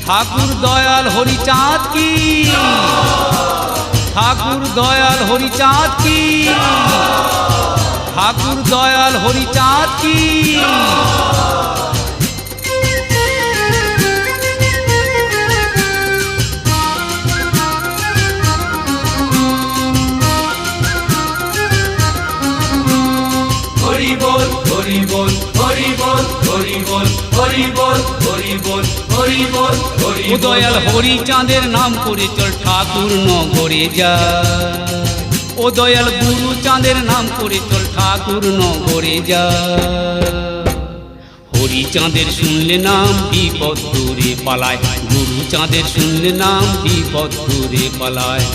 ঠাকুর দয়াল হরিচাঁদ কি, ঠাকুর দয়াল হরিচাঁদ কি, ঠাকুর দয়াল হরিচাঁদ কি। হরি বল হরি বল হরি বল হরি বল হরি বল হরি বল হরি বল হরি ও দয়াল হরিচাঁদের নাম করে চল ঠাকুর নগরে যা, ও দয়াল গুরু চাঁদের নাম করে চল ঠাকুর নগরে যা। হরিচাঁদের শুনলে নাম বিপদ দূরে পালায়, গুরু চাঁদের শুনলে নাম বিপদ দূরে পালায়।